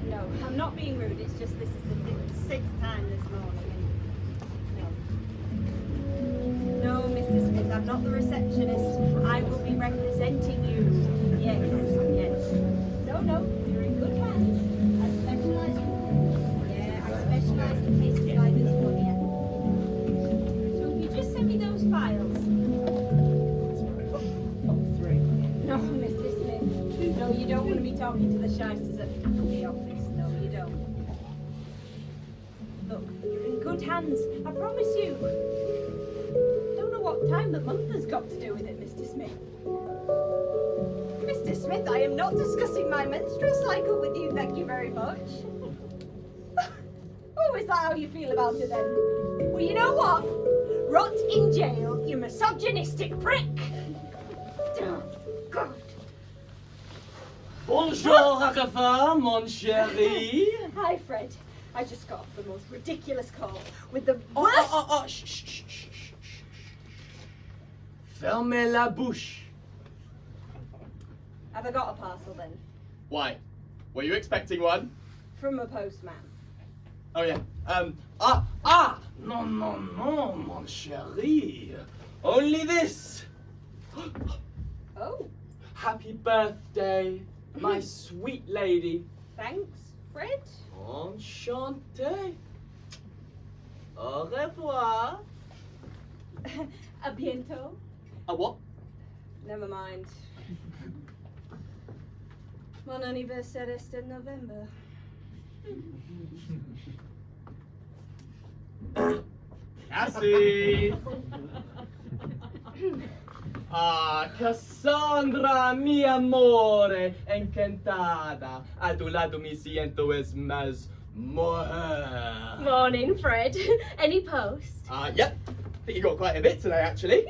no, I'm not being rude. It's just this is the 6th time this morning. No, Mr. Smith, I'm not the receptionist. I will be representing you. Yes, yes. No, you're in good hands. I specialise in cases like this one, yeah. So if you just send me those files. No, Mr. Smith. No, you don't want to be talking to the shysters at the office. No, you don't. Look, you're in good hands. I promise you. Don't know what time the month has got to do with it, Mr. Smith. Mr. Smith, I am not discussing my menstrual cycle with you, thank you very much. Oh, is that how you feel about it then? Well, you know what? Rot in jail, you misogynistic prick! Oh, God. Bonjour, Agatha, mon chéri. Hi, Fred. I just got off the most ridiculous call with the worst... Shh. Fermez la bouche. Have I got a parcel then? Why? Were you expecting one? From a postman. Oh yeah. No, mon chéri. Only this. Oh, Happy birthday, my sweet lady. thanks, Fred. Enchanté. Au revoir. A bientôt. A what? Never mind. Mon anniversaire est in November. Cassie. Cassandra, mi amore, encantada. A tu lado mi siento es más mujer. Morning, Fred. Any post? Yep. I think you got quite a bit today, actually.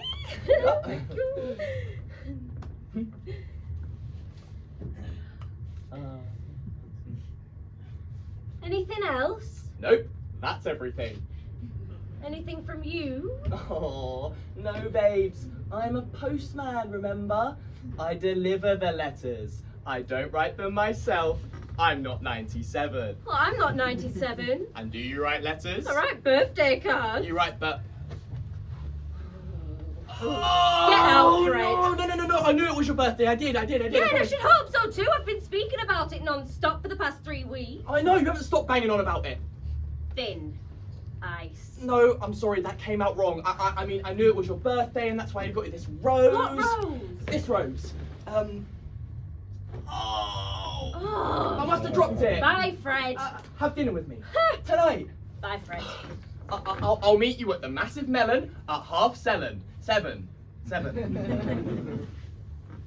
Anything else? Nope, that's everything. Anything from you? Oh, no, babes. I'm a postman, remember? I deliver the letters. I don't write them myself. I'm not 97. Well, I'm not 97. And do you write letters? I write birthday cards. You write the... Get out, Fred. No. I knew it was your birthday. I did. Yeah, and I should hope so too. I've been speaking about it non-stop for the past 3 weeks. I know, you haven't stopped banging on about it. Thin ice. No, I'm sorry, that came out wrong. I mean, I knew it was your birthday and that's why I got you this rose. What rose? This rose. I must have dropped it. Bye, Fred. Have dinner with me. Tonight. Bye, Fred. I'll meet you at the Massive Melon at 7:30. 7.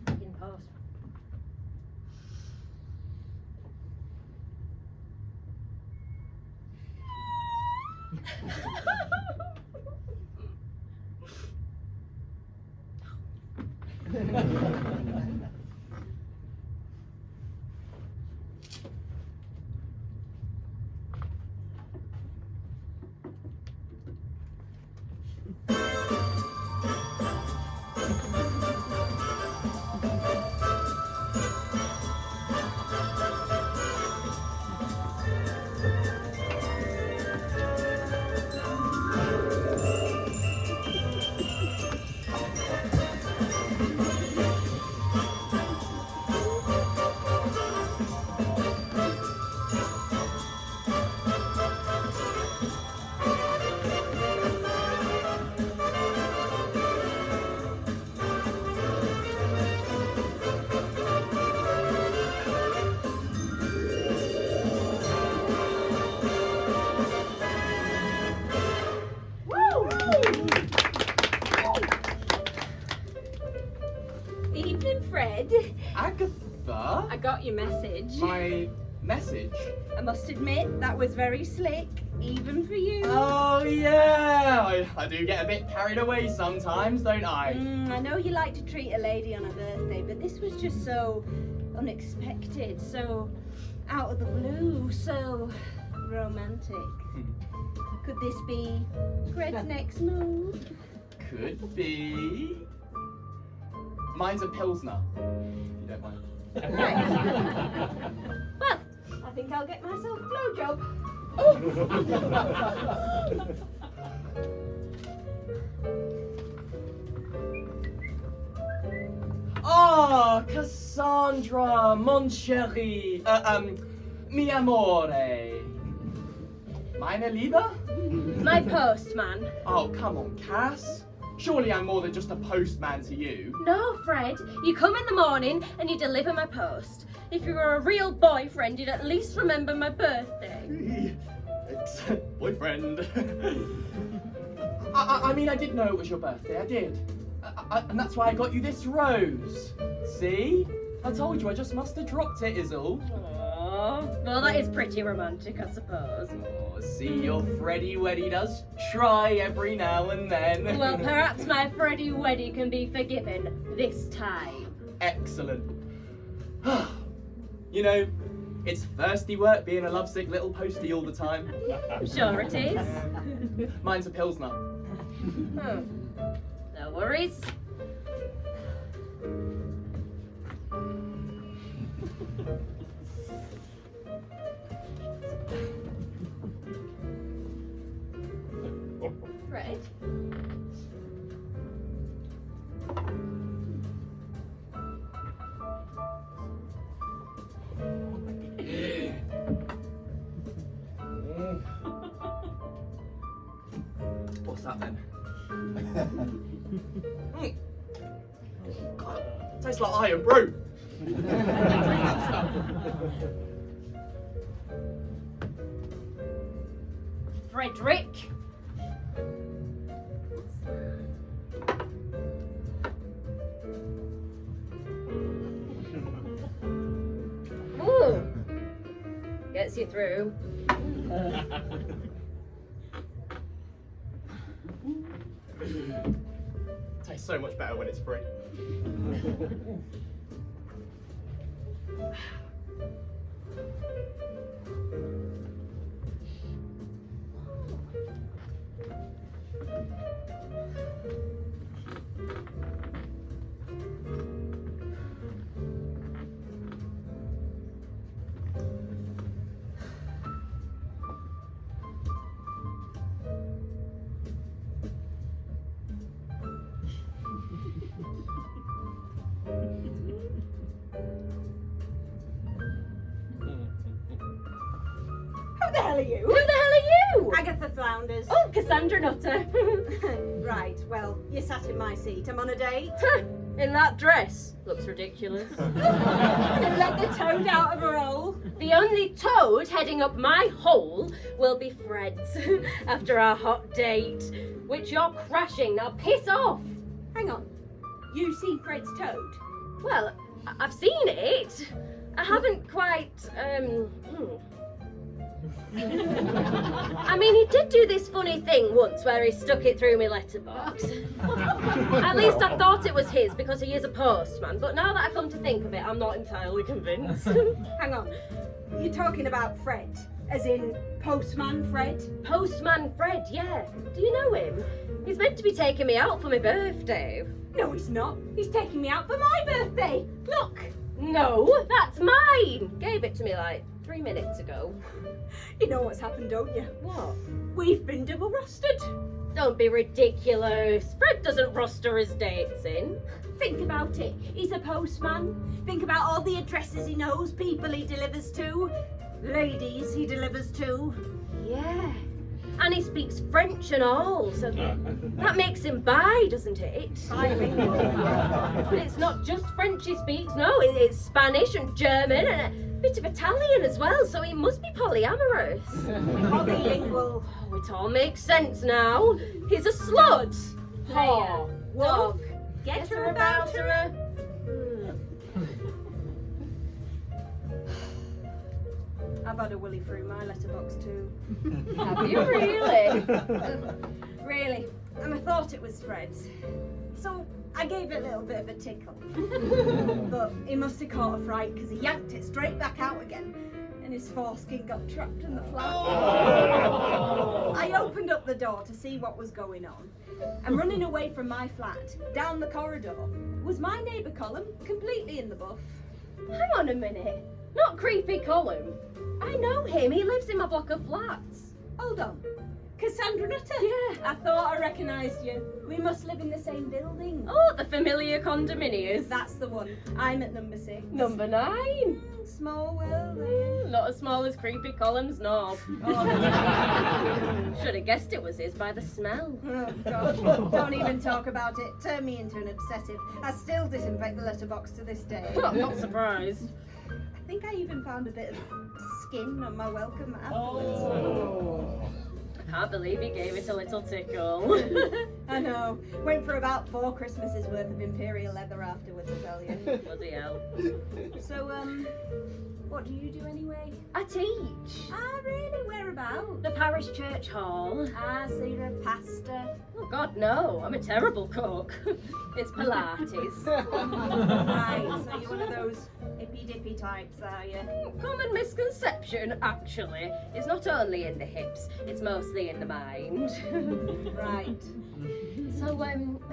In post. Evening, Fred. Agatha? I got your message. My message? I must admit, that was very slick, even for you. Oh yeah, I do get a bit carried away sometimes, don't I? I know you like to treat a lady on her birthday, but this was just so unexpected, so out of the blue, so romantic. Could this be Fred's next move? Could be. Mine's a Pilsner, if you don't mind. Right. Well, I think think I'll get myself a blowjob. Oh, Cassandra, mon chéri, mi amore. Meine Liebe? My postman. Oh, come on, Cass. Surely I'm more than just a postman to you. No, Fred. You come in the morning and you deliver my post. If you were a real boyfriend, you'd at least remember my birthday. Boyfriend. I mean, I did know it was your birthday, I did. And that's why I got you this rose. See? I told you, I just must have dropped it, is all. Aww. Well, that is pretty romantic, I suppose. Oh, see, your Freddy Weddy does try every now and then. Well, perhaps my Freddy Weddy can be forgiven this time. Excellent. You know, it's thirsty work being a lovesick little postie all the time. Sure it is. Mine's a Pilsner. No worries. Fred? What's that then? God, tastes like iron brew. Frederick? Ooh. Gets you through. Tastes so much better when it's free. Who the hell are you? Who the hell are you? Agatha Flounders. Oh, Cassandra Nutter. Right, well, you sat in my seat. I'm on a date. In that dress. Looks ridiculous. And let the toad out of her hole. The only toad heading up my hole will be Fred's after our hot date, which you're crashing. Now piss off. Hang on. You've seen Fred's toad? Well, I've seen it. I haven't quite, I mean, he did do this funny thing once where he stuck it through my letterbox. At least I thought it was his because he is a postman, but now that I come to think of it, I'm not entirely convinced. Hang on. You're talking about Fred, as in Postman Fred? Postman Fred, yeah. Do you know him? He's meant to be taking me out for my birthday. No, he's not. He's taking me out for my birthday. Look. No, that's mine. Gave it to me like 3 minutes ago. You know what's happened, don't you? What? We've been double rostered. Don't be ridiculous. Fred doesn't roster his dates in. Think about it. He's a postman. Think about all the addresses he knows, people he delivers to, ladies he delivers to. Yeah. And he speaks French and all, so that makes him bi, doesn't it? Bilingual. But it's not just French he speaks, no, it's Spanish and German and a bit of Italian as well, so he must be polyamorous. Polylingual. Oh, it all makes sense now. He's a slut. Freya, Dog. Get her about her. I've had a willy through my letterbox too. Have you really? Really. And I thought it was Fred's. So I gave it a little bit of a tickle. But he must have caught a fright because he yanked it straight back out again and his foreskin got trapped in the flat. Oh. I opened up the door to see what was going on. And running away from my flat, down the corridor, was my neighbour Colin, completely in the buff. Hang on a minute. Not Creepy Colin. I know him. He lives in my block of flats. Hold on. Cassandra Nutter? Yeah. I thought I recognised you. We must live in the same building. Oh, the familiar condominiums. That's the one. I'm at number 6. Number 9. Small world, eh? Not as small as Creepy Colin's knob. Oh, Should have guessed it was his by the smell. oh, God. Don't even talk about it. Turn me into an obsessive. I still disinfect the letterbox to this day. I'm not surprised. I think I even found a bit of skin on my welcome afterwards. Oh. I can't believe he gave it a little tickle. I know. Went for about 4 Christmases worth of imperial leather afterwards, I tell you. Bloody hell. So, what do you do anyway? I teach. Ah, really? Whereabouts? The parish church hall. Ah, so you're a pastor. Oh God, no! I'm a terrible cook. It's Pilates. Right, so you're one of those hippy-dippy types, are you? Common misconception, actually, is not only in the hips; it's mostly in the mind. Right. So,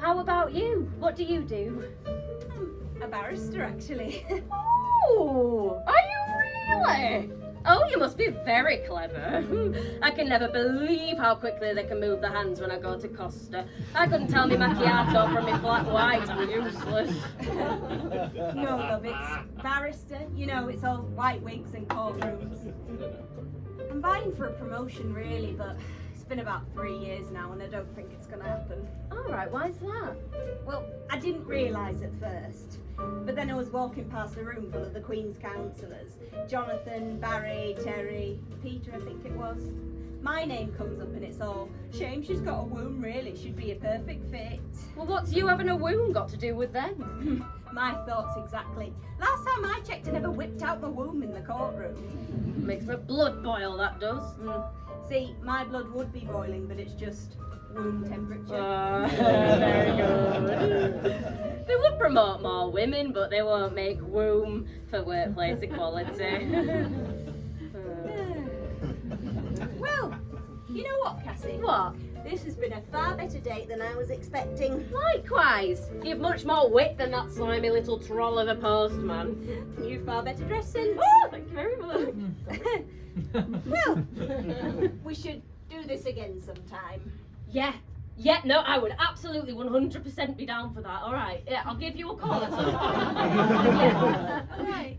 how about you? What do you do? I'm a barrister, actually. Oh, are you really? Oh, you must be very clever. I can never believe how quickly they can move the hands when I go to Costa. I couldn't tell me macchiato from my flat white. I'm useless. No, love, it's barrister. You know, it's all white wigs and courtrooms. I'm vying for a promotion, really, but it's been about 3 years now, and I don't think it's going to happen. All right, why's that? Well, I didn't realise at first, but then I was walking past a room full of the Queen's councillors. Jonathan, Barry, Terry, Peter, I think it was. My name comes up and it's all, shame she's got a womb, really, she'd be a perfect fit. Well, what's you having a womb got to do with them? My thoughts exactly. Last time I checked, I never whipped out my womb in the courtroom. Makes my blood boil, that does. See, my blood would be boiling, but it's just womb temperature. Very good. They would promote more women, but they won't make womb for workplace equality. Well, you know what, Cassie? What? This has been a far better date than I was expecting. Likewise. You've much more wit than that slimy little troll of a postman. You've far better dressed since. Oh, thank you very much. Well, we should do this again sometime. Yeah, no, I would absolutely 100% be down for that. All right, yeah, I'll give you a call at some point. Yeah. All right.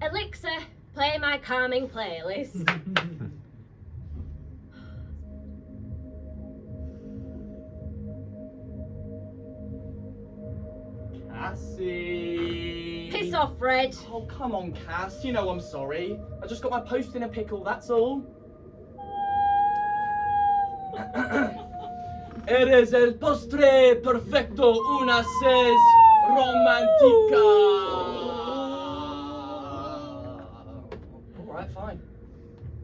Elixir, play my calming playlist. Cassie! Piss off, Fred. Oh, come on, Cass. You know I'm sorry. I just got my post in a pickle, that's all. Eres el postre perfecto, una ses romantica. Alright, fine.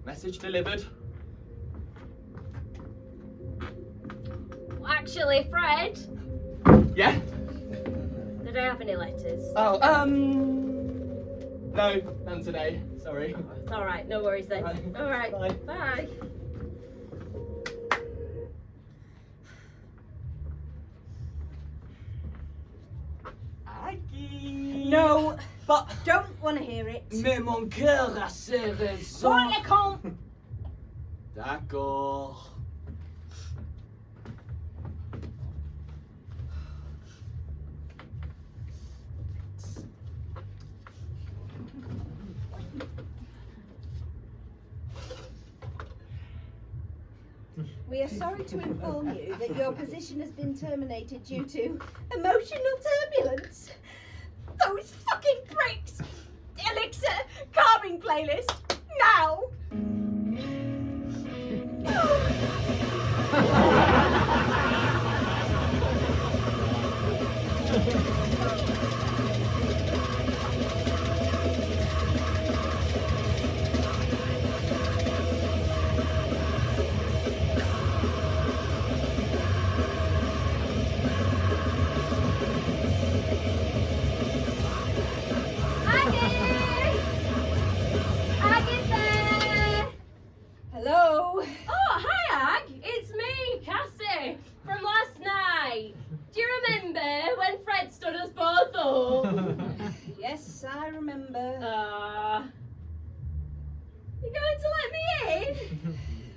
Message delivered. Actually, Fred, Yeah? did I have any letters? Oh, no, none today. Sorry. It's all right, no worries then. Bye. All right, Bye. bye. Aggie! No, But... don't want to hear it. Mais mon cœur a ses raisons. Pour le con. D'accord. We are sorry to inform you that your position has been terminated due to emotional turbulence. Those fucking pricks! Elixir, calming playlist, now!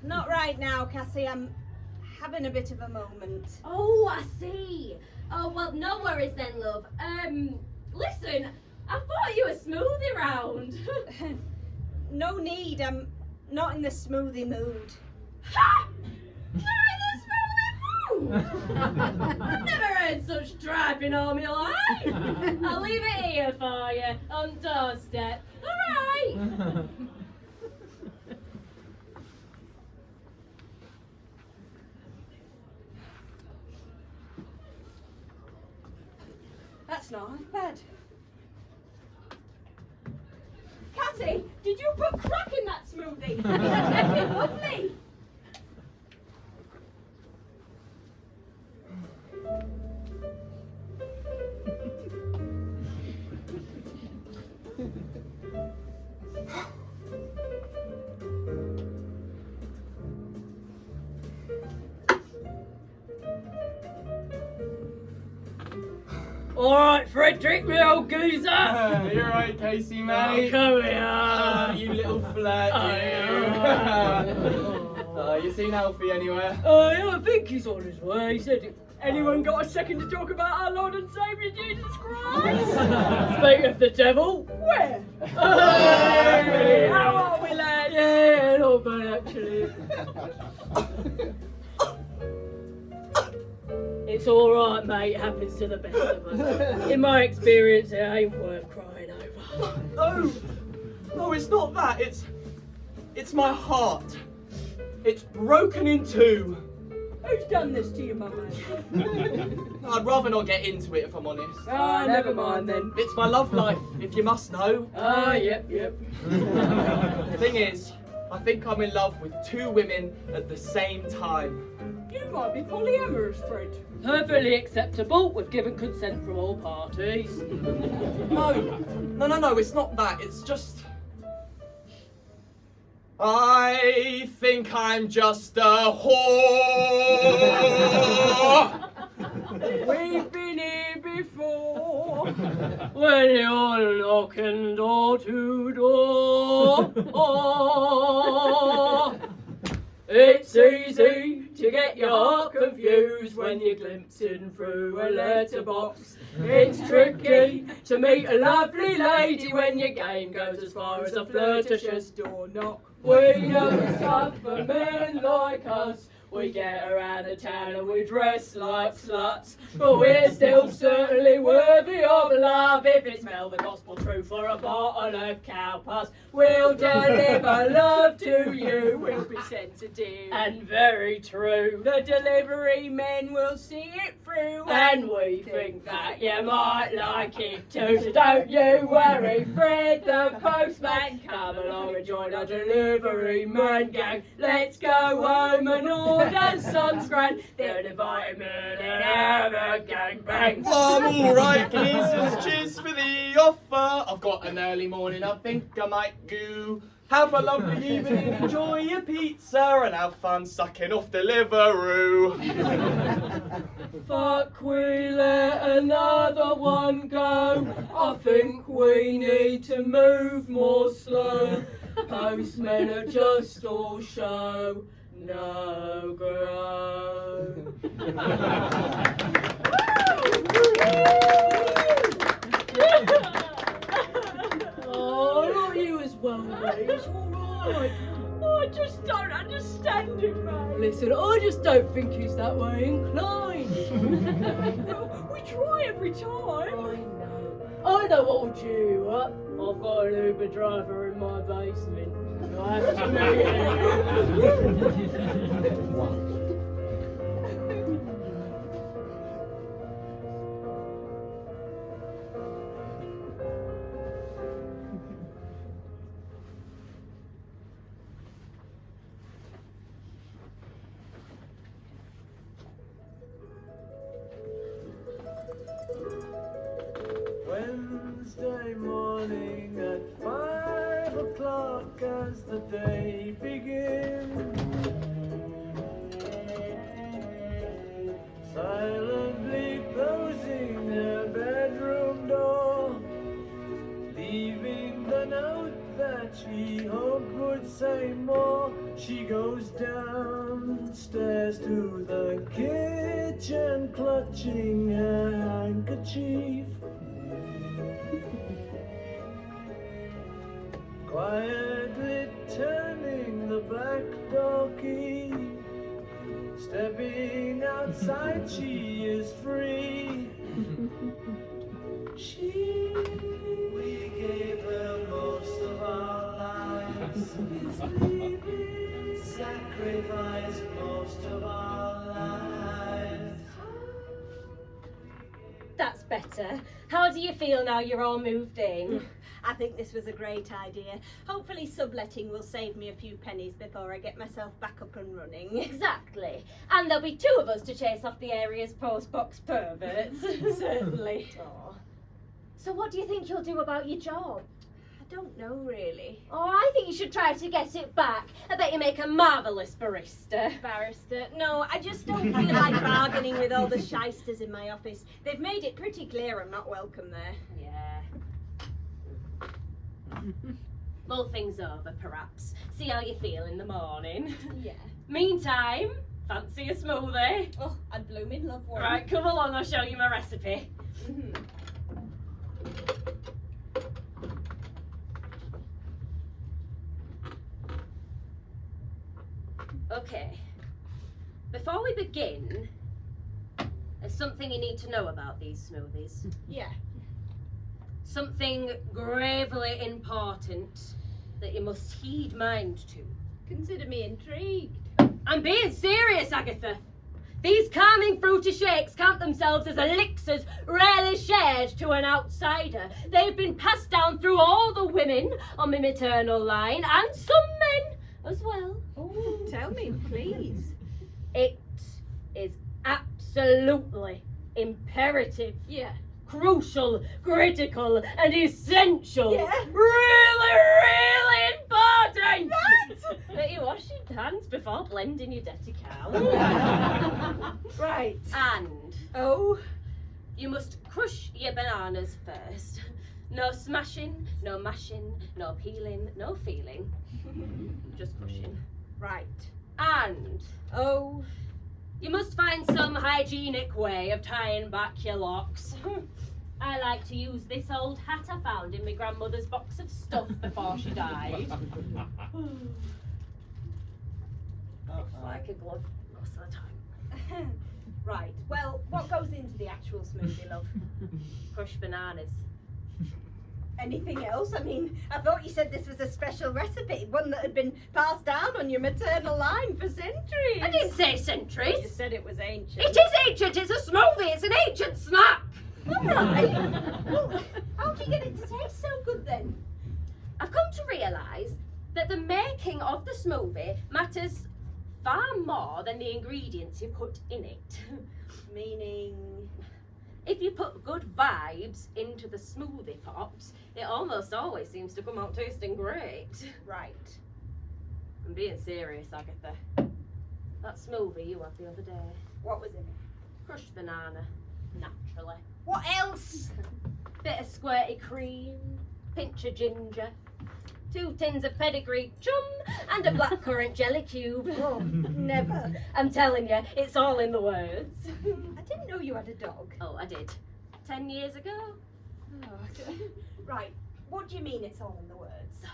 Not right now, Cassie. I'm having a bit of a moment. Oh, I see. Oh, well, no worries then, love. Listen, I bought you a smoothie round. No need. I'm not in the smoothie mood. Ha! Not in the smoothie mood! I've never heard such driving all my life. I'll leave it here for you on doorstep. All right. That's not half bad. Cassie, did you put crack in that smoothie? It's lovely. Alright, Frederick, me old geezer. You're right, Casey, mate. Come here. You little flirt, you. You seen Alfie anywhere? Yeah, I think he's on his way. He said, anyone got a second to talk about our Lord and Saviour Jesus Christ? Speaking of the devil, where? Hey, how are we, lad? Yeah, not bad actually. It's alright, mate. It happens to the best of us. In my experience, it ain't worth crying over. No, it's not that. It's my heart. It's broken in two. Who's done this to you, Mama? I'd rather not get into it if I'm honest. Ah, never mind then. It's my love life, if you must know. Ah, yep. The thing is, I think I'm in love with two women at the same time. You might be polyamorous, Fred. Perfectly acceptable. We've given consent from all parties. No, it's not that. It's just... I think I'm just a whore. We've been here before. When you're knocking door to door. Oh, it's easy to get your heart confused when you're glimpsing through a letterbox. It's tricky to meet a lovely lady when your game goes as far as a flirtatious door knock. We know stuff for men like us. We get around the town and we dress like sluts, but we're still certainly worthy of love if it's smell the gospel truth for a bottle of cow pus. We'll deliver love to you, we'll be sensitive and very true. The delivery men will see it through, and we think that you might like it too. So don't you worry, Fred the postman, come along and join our delivery man gang. Let's go home and order some scran, then invite me and have a gangbang. I'm alright, geezers, cheers for the offer. I've got an early morning, I think I might go. Have a lovely evening, enjoy your pizza, and have fun sucking off Deliveroo. Fuck, we let another one go. I think we need to move more slow. Postmen are just all show. No grow. Oh, not you as well, mate. It's alright. I just don't understand it, mate. Listen, I just don't think he's that way inclined. We try every time. I know what will cheer you up. I've got an Uber driver in my basement. I have to meet him. Wednesday morning at 5 o'clock as the day begins. Silently closing her bedroom door, leaving the note that she hoped would say more. She goes downstairs to the kitchen, clutching her handkerchief. Quietly turning the back door key. Stepping outside, she is free. We gave her most of our lives. Sacrificed most of our lives. That's better. How do you feel now you're all moved in? I think this was a great idea. Hopefully subletting will save me a few pennies before I get myself back up and running. Exactly. And there'll be two of us to chase off the area's postbox perverts. Certainly. Aw. So what do you think you'll do about your job? I don't know really. Oh, I think you should try to get it back. I bet you make a marvellous barista. Barrister. No, I just don't feel like bargaining with all the shysters in my office. They've made it pretty clear I'm not welcome there. Yeah. Mull things over, perhaps. See how you feel in the morning. Yeah. Meantime, fancy a smoothie? Oh, I'd blooming love one. Right, come along, I'll show you my recipe. Mhm. Okay. Before we begin, there's something you need to know about these smoothies. Yeah. Something gravely important that you must heed mind to. Consider me intrigued. I'm being serious, Agatha. These calming fruity shakes count themselves as elixirs rarely shared to an outsider. They've been passed down through all the women on my maternal line, and some men as well. Oh, tell me, please. It is absolutely imperative, Yeah. crucial, critical, and essential. Yeah. Really important Right. that you wash your hands before blending your dirty cow. Right. And Oh. you must crush your bananas first. No smashing, no mashing, no peeling, no feeling. Just crushing. Right. And Oh. you must find some hygienic way of tying back your locks. I like to use this old hat I found in my grandmother's box of stuff before she died. It's like a glove most of the time. Right. Well, what goes into the actual smoothie, love? Crushed bananas. Anything else? I mean, I thought you said this was a special recipe, one that had been passed down on your maternal line for centuries. I didn't say You centuries. said it was ancient. It is ancient. It's a smoothie. It's an ancient snack. All right. Well, how'd you get it to taste so good then? I've come to realise that the making of the smoothie matters far more than the ingredients you put in it. Meaning. If you put good vibes into the smoothie pot, it almost always seems to come out tasting great. Right. I'm being serious, Agatha. That smoothie you had the other day. What was in it? Crushed banana, naturally. What else? Bit of squirty cream, pinch of ginger, 2 tins of pedigree chum, and a blackcurrant jelly cube. Oh, never. I'm telling you, it's all in the words. I didn't know you had a dog. Oh, I did. 10 years ago. Oh. Right. What do you mean it's all in the words?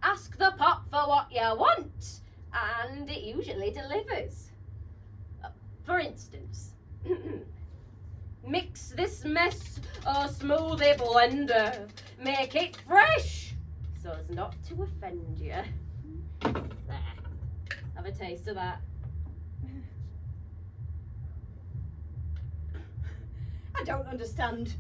Ask the pot for what you want, and it usually delivers. For instance, mix this mess or smoothie blender. Make it fresh, so as not to offend you. There. Have a taste of that. I don't understand.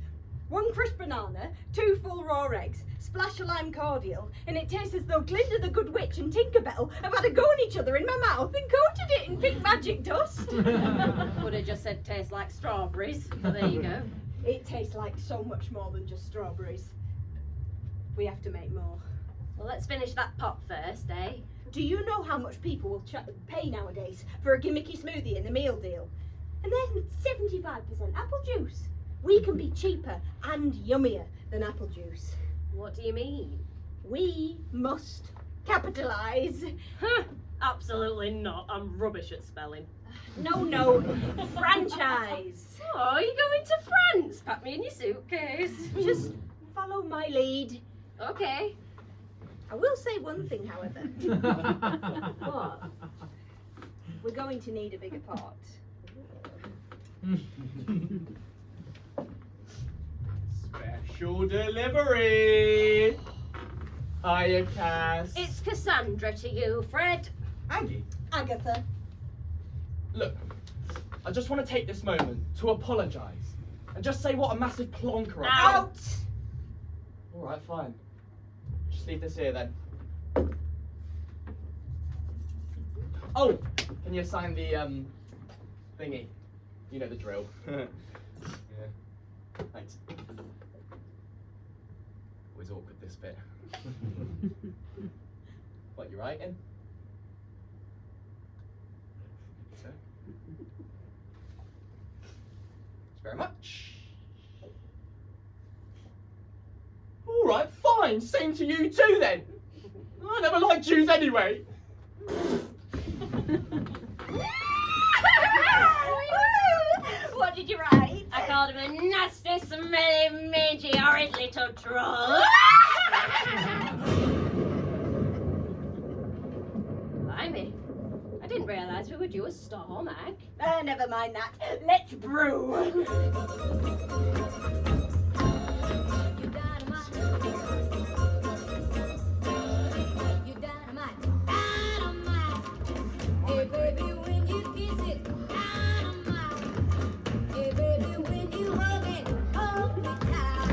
1 crushed banana, 2 full raw eggs, splash a lime cordial, and it tastes as though Glinda the Good Witch and Tinkerbell have had a go at each other in my mouth and coated it in pink magic dust. Would have just said tastes like strawberries, but there you go. It tastes like so much more than just strawberries. We have to make more. Well, let's finish that pot first, eh? Do you know how much people will pay nowadays for a gimmicky smoothie in the meal deal? And then 75% apple juice. We can be cheaper and yummier than apple juice. What do you mean? We must Capitalise. Huh, absolutely not. I'm rubbish at spelling. No. Franchise. Oh, you're going to France? Pack me in your suitcase. Just follow my lead. Okay. I will say one thing, however. What? We're going to need a bigger part. Special delivery. Hiya, Cass. It's Cassandra to you, Fred. Aggie. Agatha. Look, I just want to take this moment to apologise and just say what a massive plonker I am. Out! All right, fine. Just leave this here then. Oh, can you sign the thingy? You know the drill. Yeah. Thanks. Always awkward this bit. What, you writing? So. Thanks very much. All right, fine. Same to you too then. I never liked Jews anyway. What did you write? I called him a nasty, smelly, mangy, horrid little troll. Blimey. I didn't realise we were due a storm, Ag. Never mind that. Let's brew. You dynamite. You dynamite. Dynamite. Hey baby, when you kiss it, dynamite. Hey baby, when you hug it, hold me tight.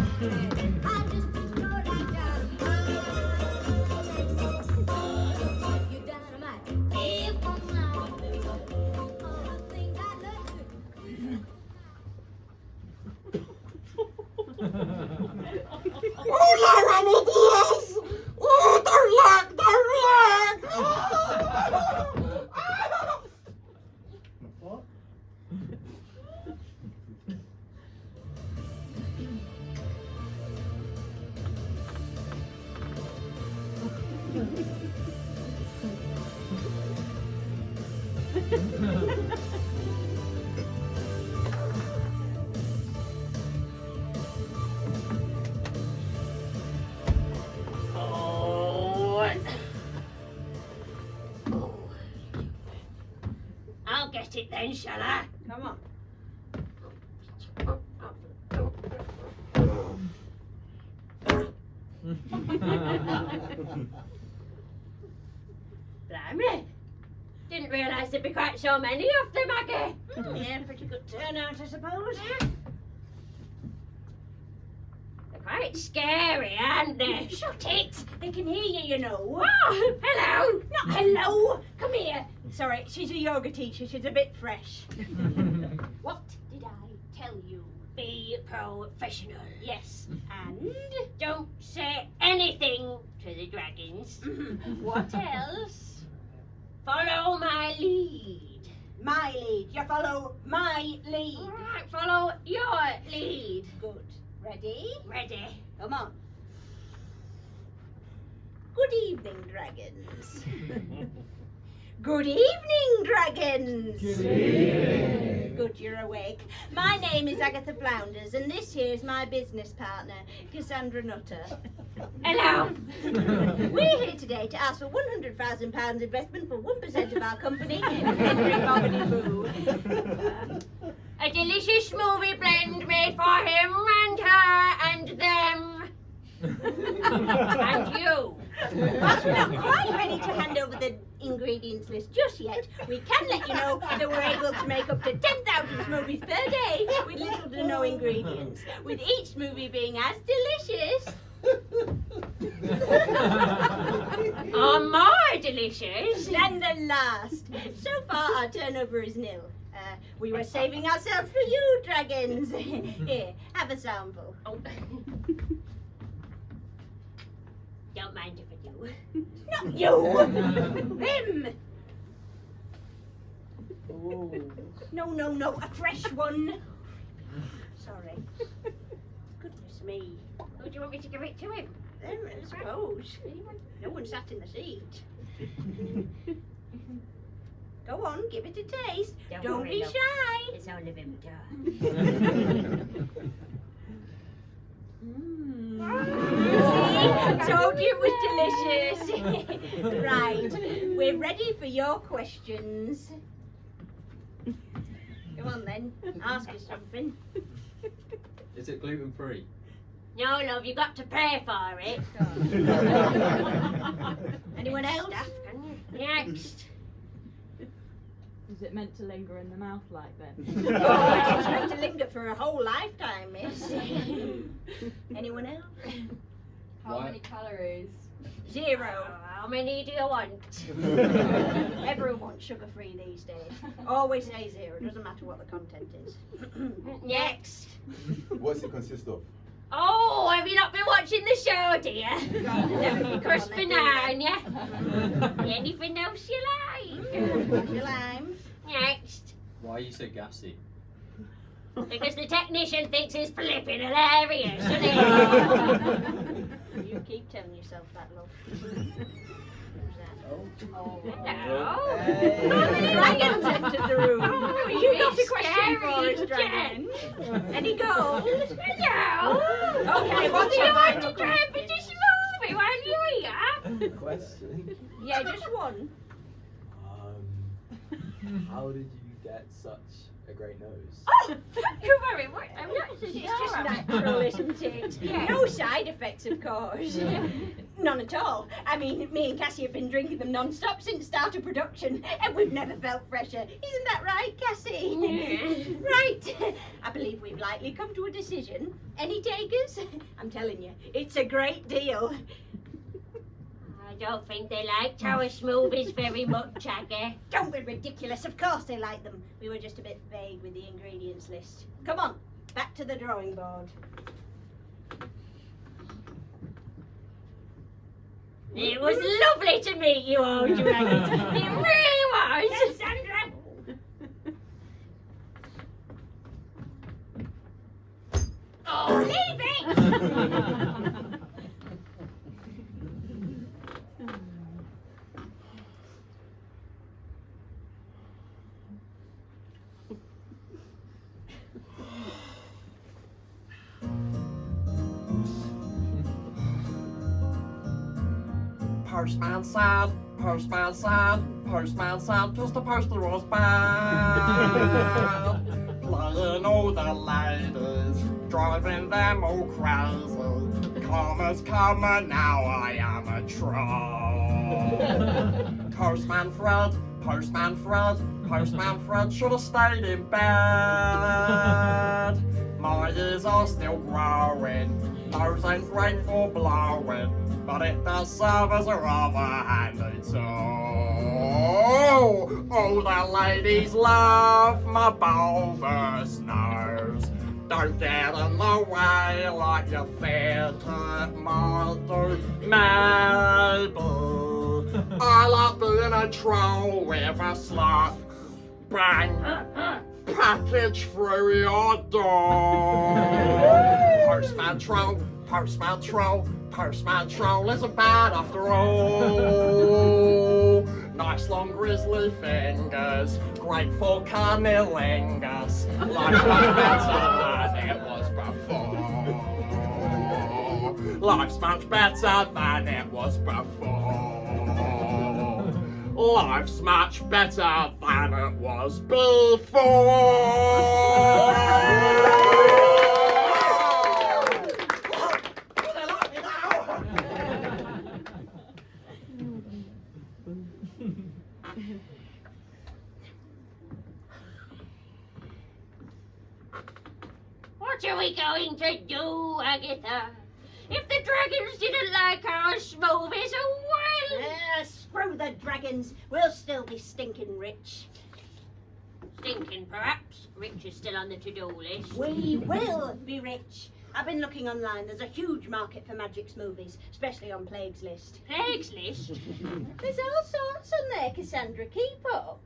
I just explode like dynamite. You dynamite. If I'm not, all the things I love to. Oh, Laura, Diaz! Oh, don't look! What? I'll get it then, shall I? Come on. Blimey. Didn't realise there'd be quite so many of them, Aggie. Yeah, pretty good turnout, I suppose. They're quite scary, aren't they? Shut it! They can hear you, you know. Oh, hello. Not hello! Come here. Sorry, she's a yoga teacher. She's a bit fresh. What did I tell you? Be professional. Yes. And don't say anything to the dragons. What else? Follow my lead. My lead. You follow my lead. All right, follow your lead. Good. Ready? Ready? Come on. Good evening, dragons. Good evening, dragons. Good evening. Good, you're awake. My name is Agatha Flounders, and this here is my business partner, Cassandra Nutter. Hello. We're here today to ask for £100,000 investment for 1% of our company, Edinburgh Comedy Boo. A delicious movie blend made for him and her and them. And you. Whilst we're not quite ready to hand over the ingredients list just yet, we can let you know that we're able to make up to 10,000 smoothies per day with little to no ingredients, with each smoothie being as delicious. Are more delicious. Than the last. So far, our turnover is nil. We were saving ourselves for you, dragons. Here, have a sample. Oh. Don't mind if I do. Not you! Him! No, a fresh one. Sorry. Goodness me. Who do you want me to give it to him? I suppose. No one sat in the seat. Go on, give it a taste. Don't worry, be love. shy. It's only vinegar. See? Told you it was delicious. Right, we're ready for your questions. Come on then, ask us something. Is it gluten free? No, love, you got to pay for it. Anyone else? Next. Is it meant to linger in the mouth like then? Oh, it's meant to linger for a whole lifetime, miss. Anyone else? How many calories? 0. How many do you want? Everyone wants sugar-free these days. Always say 0, doesn't matter what the content is. Next. What's it consist of? Oh, have you not been watching the show, dear? Crushed banana. Anything else you like? Your lime. Next. Why are you so gassy? Because the technician thinks it's flipping hilarious, isn't it? You keep telling yourself that, love. Who's that? Oh. How Hello. many dragons entered the room? You got a question for us, Scary dragon. Any goals? Hello. Okay, what's Do you your want to final try and question? finish the movie while you're here? Question. Yeah, just one. How did you get such a great nose? Oh, thank you very much. I'm not It's sure. just natural, isn't it? Yeah. No side effects, of course. None at all. I mean, me and Cassie have been drinking them non-stop since start of production, and we've never felt fresher. Isn't that right, Cassie? Yeah. Right. I believe we've likely come to a decision. Any takers? I'm telling you, it's a great deal. I don't think they liked our smoothies very much, Aggie. Don't be ridiculous. Of course they like them. We were just a bit vague with the ingredients list. Come on, back to the drawing board. It was lovely to meet you, old dragon. It really was. Cassandra. Oh, leave it! Postman said, postman said, postman said, just the poster was bad. Playing all the ladies, driving them all crazy. Commas, comma, now I am a troll. Postman Fred, postman Fred, postman Fred should have stayed in bed. My ears are still growing, nose ain't great for blowing, but it does serve as a rather handy tool. All the ladies love my bulbous nose. Don't get in the way like you feared it might do. Maybe I like being a troll with a slot bang package through your door. Postman troll, postman troll, postman troll isn't bad after all. Nice long grizzly fingers, great for cunnilingus. Life's much better than it was before. Life's much better than it was before. Life's much better than it was before. They like me now. What are we going to do, Agatha? If the dragons didn't like our smoothies, oh well. Screw the dragons. We'll still be stinking rich. Stinking, perhaps. Rich is still on the to-do list. We will be rich. I've been looking online. There's a huge market for magic smoothies, especially on Plague's List. Plague's List? There's all sorts on there, Cassandra. Keep up.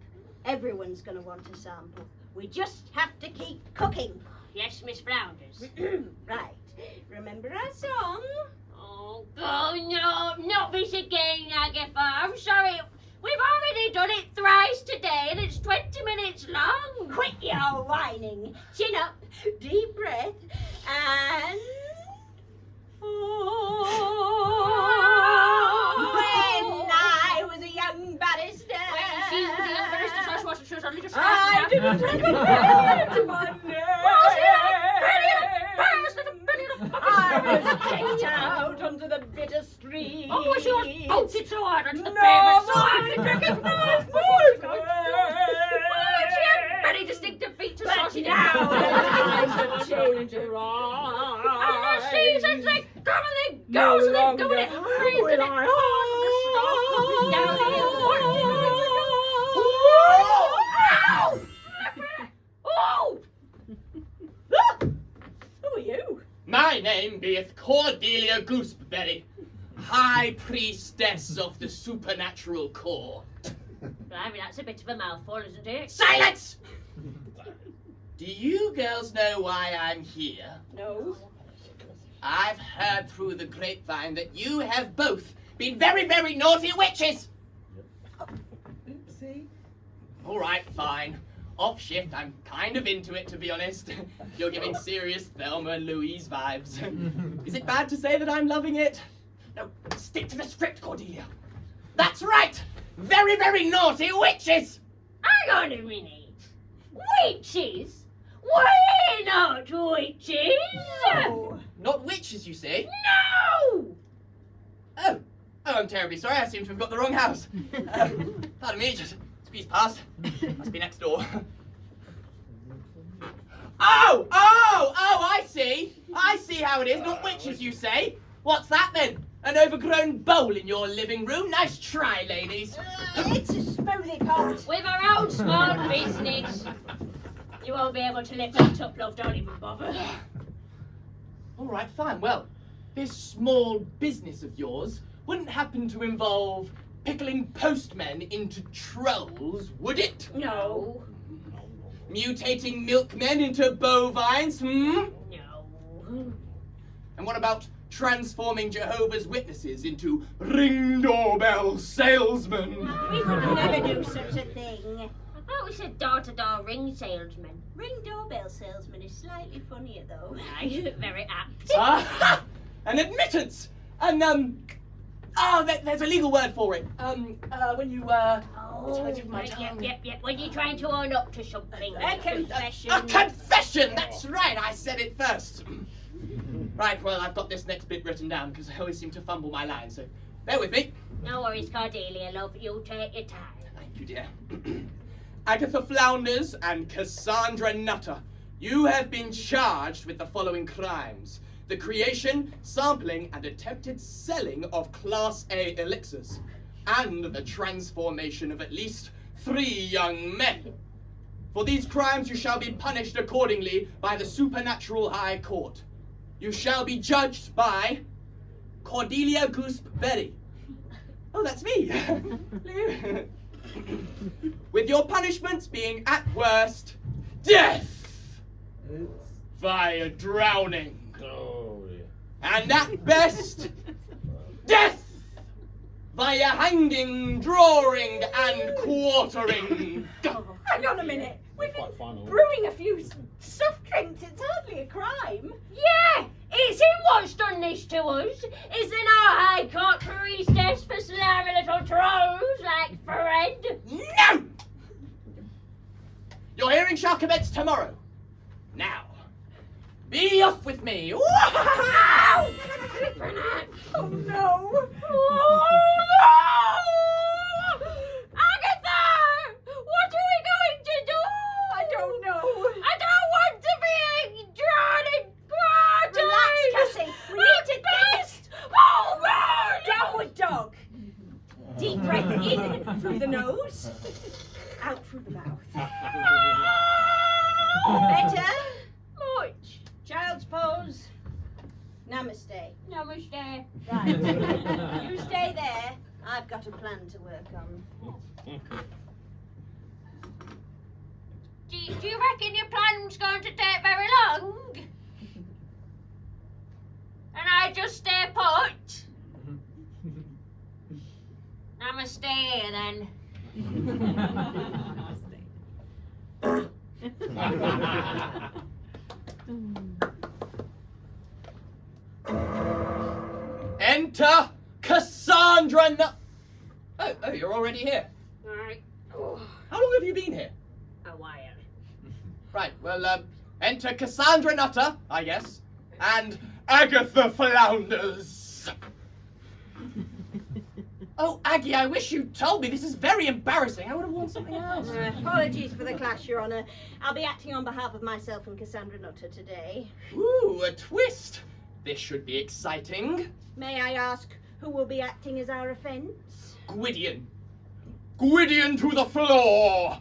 Everyone's going to want a sample. We just have to keep cooking. Yes, Miss Flounders. Right. Remember our song? Oh, Oh no, not this again, Agatha. I'm sorry. We've already done it thrice today and it's 20 minutes long. Quit your whining. Chin up, deep breath, and... When I was a young barrister, I didn't take a penny to my name. I was kicked out onto the bitter street. Oh, she was bolted so hard onto the No, pavement. So I recognise my face. she had very distinctive features. So But she now didn't. it's time to change her And the seasons, they come and they No go, so they longer go and it rains will and it I pours and the snow comes down the hill. Oh! Who are you? My name beeth Cordelia Gooseberry, High Priestess of the Supernatural Core. Blimey, that's a bit of a mouthful, isn't it? Silence! Do you girls know why I'm here? No. I've heard through the grapevine that you have both been very, very naughty witches! Oopsie. All right, fine. Off shift, I'm kind of into it, to be honest. You're giving serious Thelma and Louise vibes. Is it bad to say that I'm loving it? No, stick to the script, Cordelia. That's right! Very, very naughty witches! Hang on a minute. Witches? We're not witches! No. Not witches, you say? No! Oh, I'm terribly sorry. I seem to have got the wrong house. Pardon me, just squeeze past. Must be next door. Oh, I see. I see how it is. Not witches, you say? What's that then? An overgrown bowl in your living room? Nice try, ladies. It's a smoothie pot. With our own small business. You won't be able to lift that up, love. Don't even bother. All right, fine. Well, this small business of yours wouldn't happen to involve pickling postmen into trolls, would it? No. Mutating milkmen into bovines, hmm? No. And what about transforming Jehovah's Witnesses into ring doorbell salesmen? We would never do such a thing. I thought we said door-to-door ring salesman. Ring doorbell salesman is slightly funnier though. Aye, very apt. Ah, an admittance! There's a legal word for it. When you, tip of my tongue. Yep. When you're trying to own up to something. A confession. A confession! That's right, I said it first. Right, well, I've got this next bit written down because I always seem to fumble my lines, so bear with me. No worries, Cordelia, love. You take your time. Thank you, dear. Agatha Flounders and Cassandra Nutter, you have been charged with the following crimes: the creation, sampling, and attempted selling of Class A elixirs, and the transformation of at least 3 young men. For these crimes you shall be punished accordingly by the Supernatural High Court. You shall be judged by Cordelia Gooseberry. Oh, that's me. Hello. With your punishments being at worst, death via drowning. Oh, yeah. And at best, death via hanging, drawing, and quartering. Hang on a minute. We've been Quite final. brewing a few soft drinks. It's hardly a crime. Yeah, it's him what's done this to us. It's in our High Court priestess for slimy little trolls like Fred. No! Your hearing shall commence tomorrow. Now, be off with me. Oh no! Oh no! Agatha! What are we going to do? I don't know. I don't want to be drawn and quartered! Relax, Cassie. We need to best! Oh no! Downward dog. Deep breath in through the nose, out through the mouth. Better. Much. Child's pose. Namaste. Namaste. Right. You stay there. I've got a plan to work on. Do you reckon your plan's going to take very long? And I just stay put. I'ma stay here then. Enter Cassandra. Oh, you're already here. Alright. How long have you been here? A while. Right. Well, enter Cassandra Nutter, I guess, and Agatha Flounders. Oh, Aggie, I wish you'd told me. This is very embarrassing. I would have worn something else. Apologies for the clash, Your Honour. I'll be acting on behalf of myself and Cassandra Nutter today. Ooh, a twist. This should be exciting. May I ask who will be acting as our offence? Gwydiun. Gwydiun to the floor.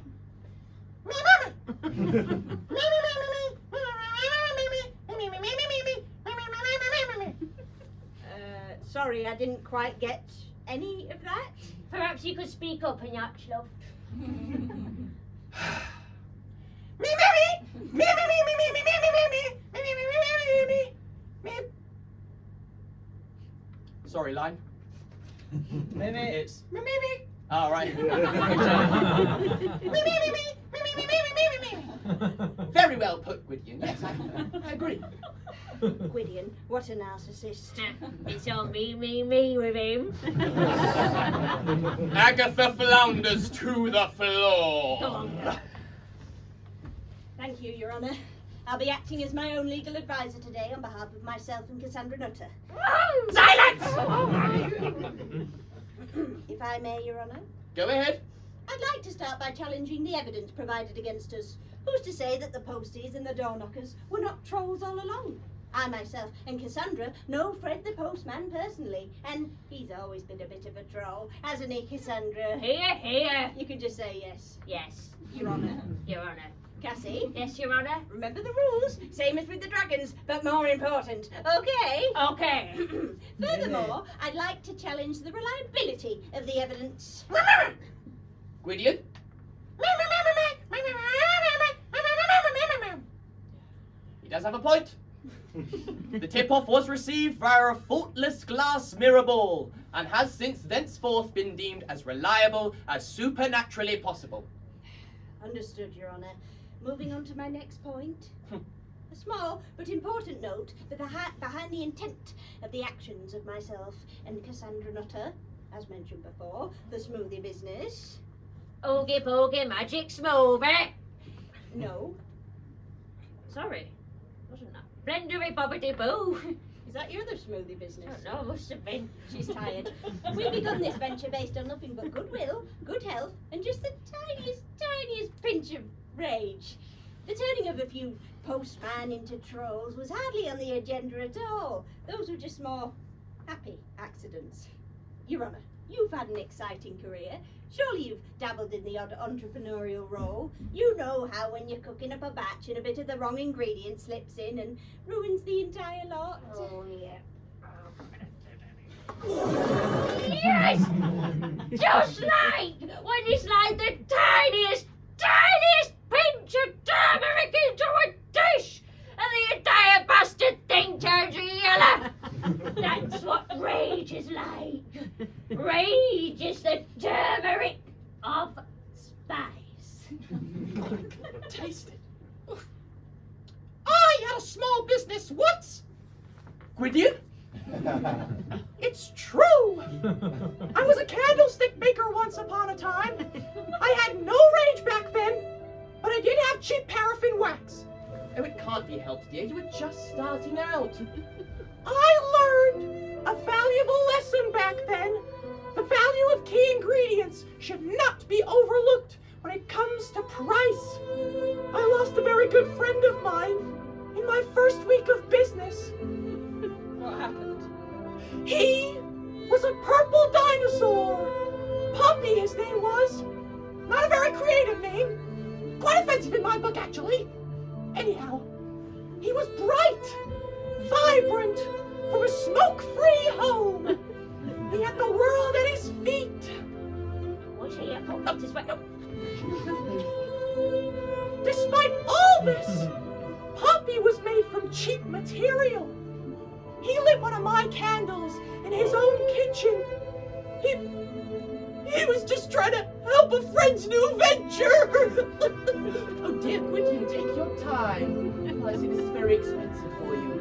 Sorry, I didn't quite get any of that. Perhaps you could speak up in yacht, love. Sorry, line. It's All right. Very well put, Gwydiun. Yes, I agree. Gwydiun, what a narcissist. It's all me with him. Agatha Flounders to the floor. Go on. Thank you, Your Honour. I'll be acting as my own legal advisor today on behalf of myself and Cassandra Nutter. Silence! If I may, Your Honour. Go ahead. I'd like to start by challenging the evidence provided against us. Who's to say that the posties and the door knockers were not trolls all along? I myself and Cassandra know Fred the postman personally, and he's always been a bit of a troll, hasn't he, Cassandra? Here. You can just say yes. Yes, Your Honour. Your Honour. Cassie? Yes, Your Honour. Remember the rules, same as with the dragons, but more important. Okay? Okay. Furthermore, I'd like to challenge the reliability of the evidence. Gwydiun? He does have a point. The tip-off was received via a faultless glass mirror ball and has since thenceforth been deemed as reliable as supernaturally possible. Understood, Your Honour. Moving on to my next point. A small but important note behind the intent of the actions of myself and Cassandra Nutter, as mentioned before, the smoothie business. Oogie boogie magic smoothie. No. Sorry, wasn't that? Blendery bobbity boo. Is that your other smoothie business? I don't know, must have been. She's tired. We've begun this venture based on nothing but goodwill, good health, and just the tiniest pinch of rage. The turning of a few postman into trolls was hardly on the agenda at all. Those were just more happy accidents. Your Honour, you've had an exciting career. Surely you've dabbled in the odd entrepreneurial role. You know how when you're cooking up a batch and a bit of the wrong ingredient slips in and ruins the entire lot. Oh, yeah. Yes! Just like when you slide the tiniest pinch of turmeric into a dish and the entire bastard thing turns yellow. That's what rage is like. Rage is the turmeric of spice. Taste it. I had a small business once. Gwydiun? It's true. I was a candlestick maker once upon a time. I had no rage back then, but I did have cheap paraffin wax. Oh, it can't be helped, dear. You were just starting out. I learned a valuable lesson back then. The value of key ingredients should not be overlooked when it comes to price. I lost a very good friend of mine in my first week of business. What happened? He was a purple dinosaur. Poppy, his name was. Not a very creative name. Quite offensive in my book, actually. Anyhow, he was bright, vibrant, from a smoke-free home. He had the world at his feet. Was he a puppet as well? Despite all this, Poppy was made from cheap material. He lit one of my candles in his own kitchen. He was just trying to help a friend's new venture. Oh dear, Gwydiun, take your time. Well, I see this is very expensive for you.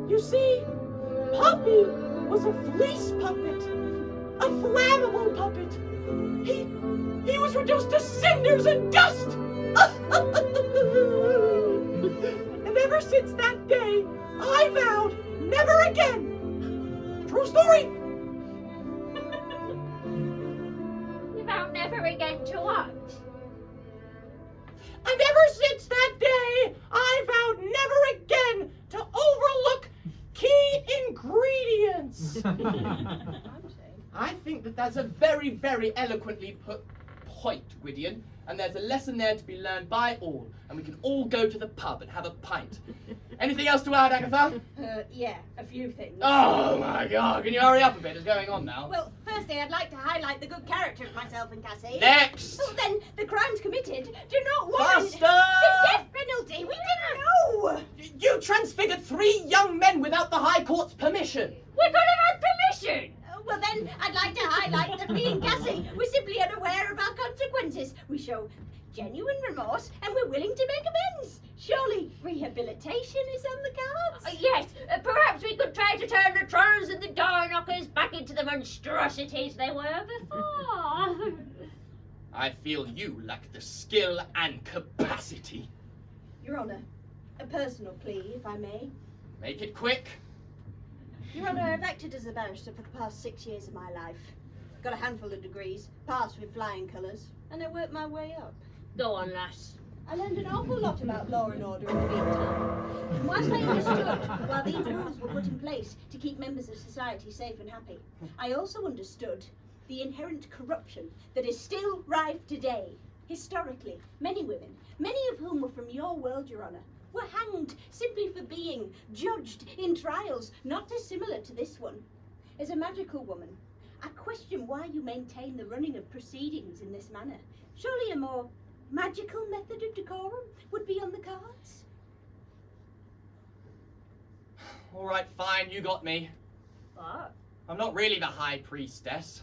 You see, Puppy was a fleece puppet, a flammable puppet. He was reduced to cinders and dust. And ever since that day, I vowed never again. True story. You vowed never again to what? And ever since that day, I vowed never again to overlook key ingredients. I think that that's a very, very eloquently put point, Gwydiun. And there's a lesson there to be learned by all. And we can all go to the pub and have a pint. Anything else to add, Agatha? Yeah, a few things. Oh my God, can you hurry up a bit? It's going on now. Well, firstly, I'd like to highlight the good character of myself and Cassie. Next! Oh, then, the crimes committed do not warrant Faster! the death penalty. We didn't know. You transfigured 3 young men without the High Court's permission. We could have had permission! Well, then, I'd like to highlight that me and Cassie were simply unaware of our consequences. We show genuine remorse and we're willing to make amends. Surely, rehabilitation is on the cards? Yes, perhaps we could try to turn the trolls and the door knockers back into the monstrosities they were before. I feel you lack the skill and capacity. Your Honour, a personal plea, if I may. Make it quick. Your Honour, I've acted as a barrister for the past 6 years of my life. Got a handful of degrees, passed with flying colours, and I worked my way up. Go on, lass. I learned an awful lot about law and order in the meantime. And whilst I understood why these rules were put in place to keep members of society safe and happy, I also understood the inherent corruption that is still rife today. Historically, many women, many of whom were from your world, Your Honour, were hanged simply for being judged in trials not dissimilar to this one. As a magical woman, I question why you maintain the running of proceedings in this manner. Surely a more magical method of decorum would be on the cards. All right, fine, you got me. What? I'm not really the High Priestess.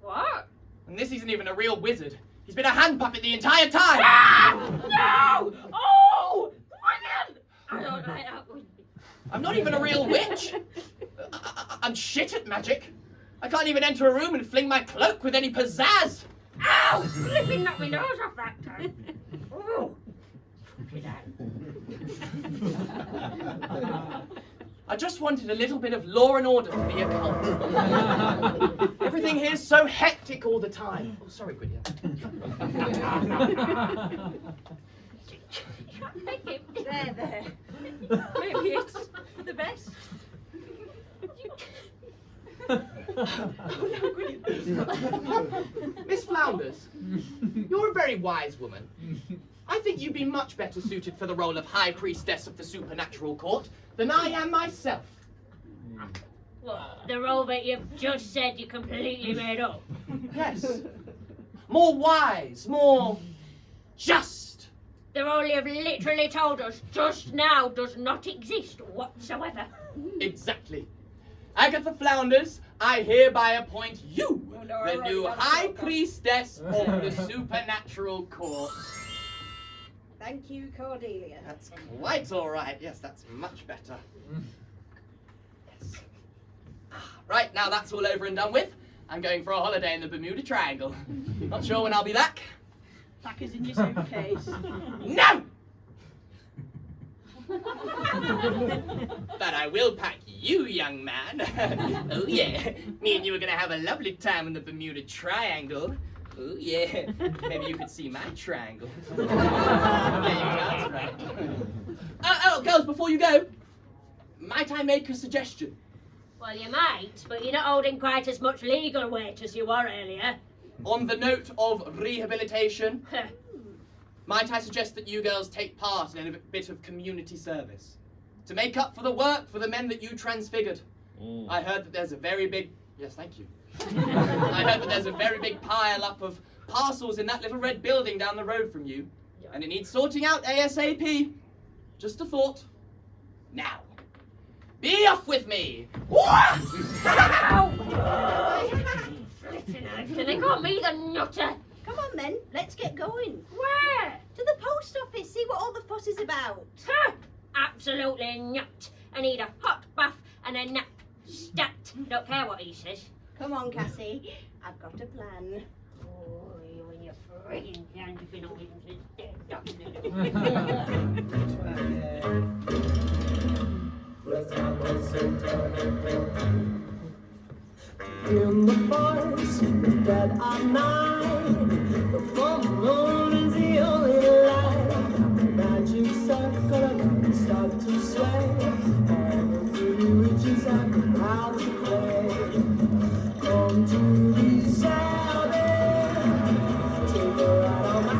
What? And this isn't even a real wizard. He's been a hand puppet the entire time. Ah! No! Oh! Gwydiun! I don't like that one. I'm not even a real witch. I'm shit at magic. I can't even enter a room and fling my cloak with any pizzazz. Ow! Flipping knocked my nose off that time. Oh. I just wanted a little bit of law and order for the occult. Everything here's so hectic all the time. Oh, sorry, Gwydiun. There. Maybe it's for the best. Miss Flounders, you're a very wise woman. I think you'd be much better suited for the role of High Priestess of the Supernatural Court than I am myself. Look, the role that you've just said you completely made up. Yes. More wise, more just. The role you've literally told us just now does not exist whatsoever. Exactly. Agatha Flounders, I hereby appoint you the new High Priestess of the Supernatural Court. Thank you, Cordelia. That's quite all right. Yes, that's much better. Yes. Right, now that's all over and done with. I'm going for a holiday in the Bermuda Triangle. Not sure when I'll be back. Pack us in your suitcase. No! But I will pack you, young man. Oh yeah, me and you are going to have a lovely time in the Bermuda Triangle. Oh yeah, maybe you could see my triangle. There you go, that's right. Oh, girls, before you go, might I make a suggestion? Well, you might, but you're not holding quite as much legal weight as you were earlier. On the note of rehabilitation, might I suggest that you girls take part in a bit of community service to make up for the work for the men that you transfigured? I heard that there's a very big... Yes, thank you. I heard that there's a very big pile up of parcels in that little red building down the road from you, and it needs sorting out ASAP. Just a thought. Now, be off with me! Do they call me the nutter? Come on then, let's get going. Where? To the post office, see what all the fuss is about. Huh, absolutely not. I need a hot bath and a nap. Stat. Don't care what he says. Come on, Cassie, I've got a plan. Oh, you and your friggin' plans have been always dead. In the forest, the dead are night. The full moon is the only light. The magic circle start to sway. All the pretty witches have come out to play. Come to be savage. Take a ride on my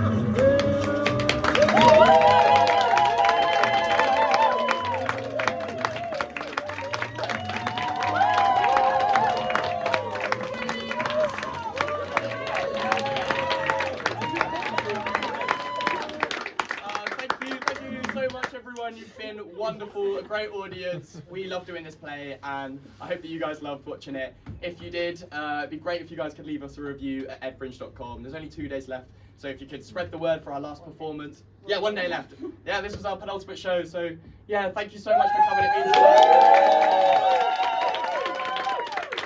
You've been wonderful, a great audience. We love doing this play, and I hope that you guys loved watching it. If you did, it'd be great if you guys could leave us a review at edfringe.com. There's only 2 days left, so if you could spread the word for our last performance. Yeah, 1 day left. Yeah, this was our penultimate show, so yeah, thank you so much for coming. It means a lot.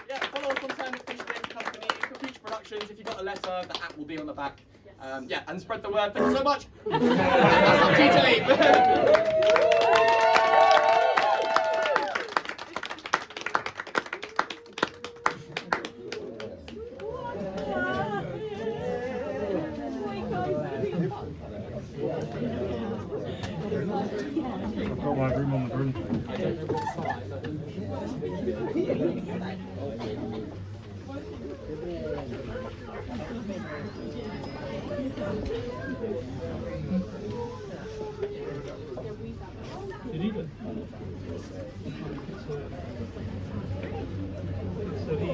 Yeah, follow us on Turnip Company for future productions. If you got a letter, the app will be on the back. Yeah, and spread the word. Thank you so much. That's up to you to leave. I've got my room on the broom. Did he do? So he